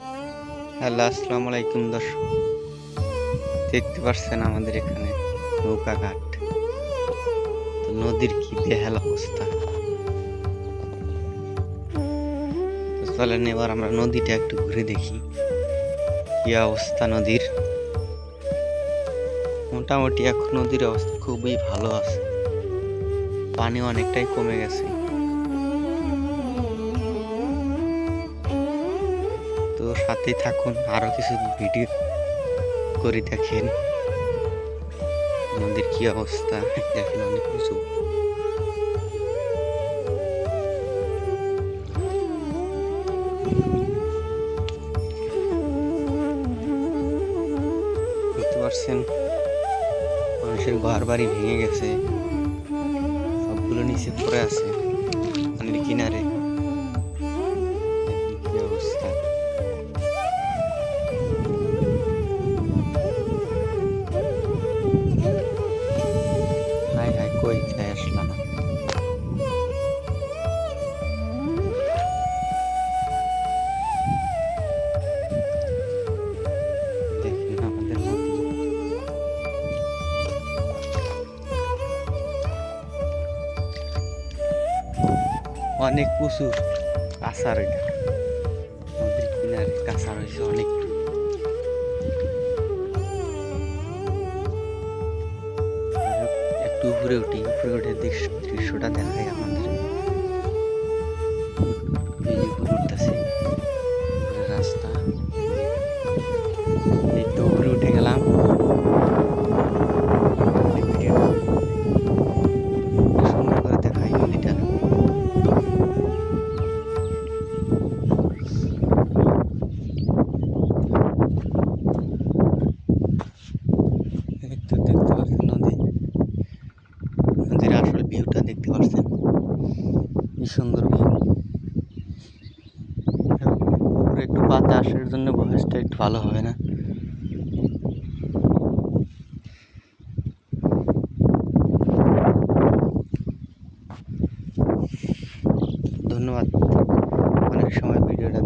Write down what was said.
Hello, আসসালামু আলাইকুম দর্শক। দেখতে পাচ্ছেন আমাদের এখানে নৌকা ঘাট। তো নদীর কি বেহাল অবস্থা। তো চলেন এবার আমরা নদীটা একটু ঘুরে দেখি কি অবস্থা নদীর। মোটামুটি এখন নদীর অবস্থা খুবই ভালো আছে, পানি অনেকটাই কমে গেছে। তো সাথেই থাকুন, আরো কিছু ভিডিও করে দেখেন নদীর কি অবস্থা। দেখেন অনেক কিছু। দেখতে পাচ্ছেন মানুষের ঘর বাড়ি ভেঙে গেছে, সবগুলো নিচে পড়ে আছে পানির কিনারে। দেখেন কি অবস্থা। হাই হাই, কই যাই আসলাম। দেখেন আমাদের নদী। অনেক প্রচুর কাঁচার, এটা নদীর কিনারে কাঁচা রয়েছে অনেক। একটু উপরে উঠে দৃশ্যটা দেখাই আমাদের। এই যে উপরে উঠতেছে রাস্তা, এই তো উপরে উঠে গেলাম। সুন্দর করে দেখাই নদীটা। দেখতে পাচ্ছেন নদীর আসল ভিউটা দেখতে পাচ্ছেন, কি সুন্দর ভিউ। উপরে একটু বাতাসের জন্য ভয়েসটা একটু ভালো হবে না। ধন্যবাদ অনেক সময় ভিডিওটা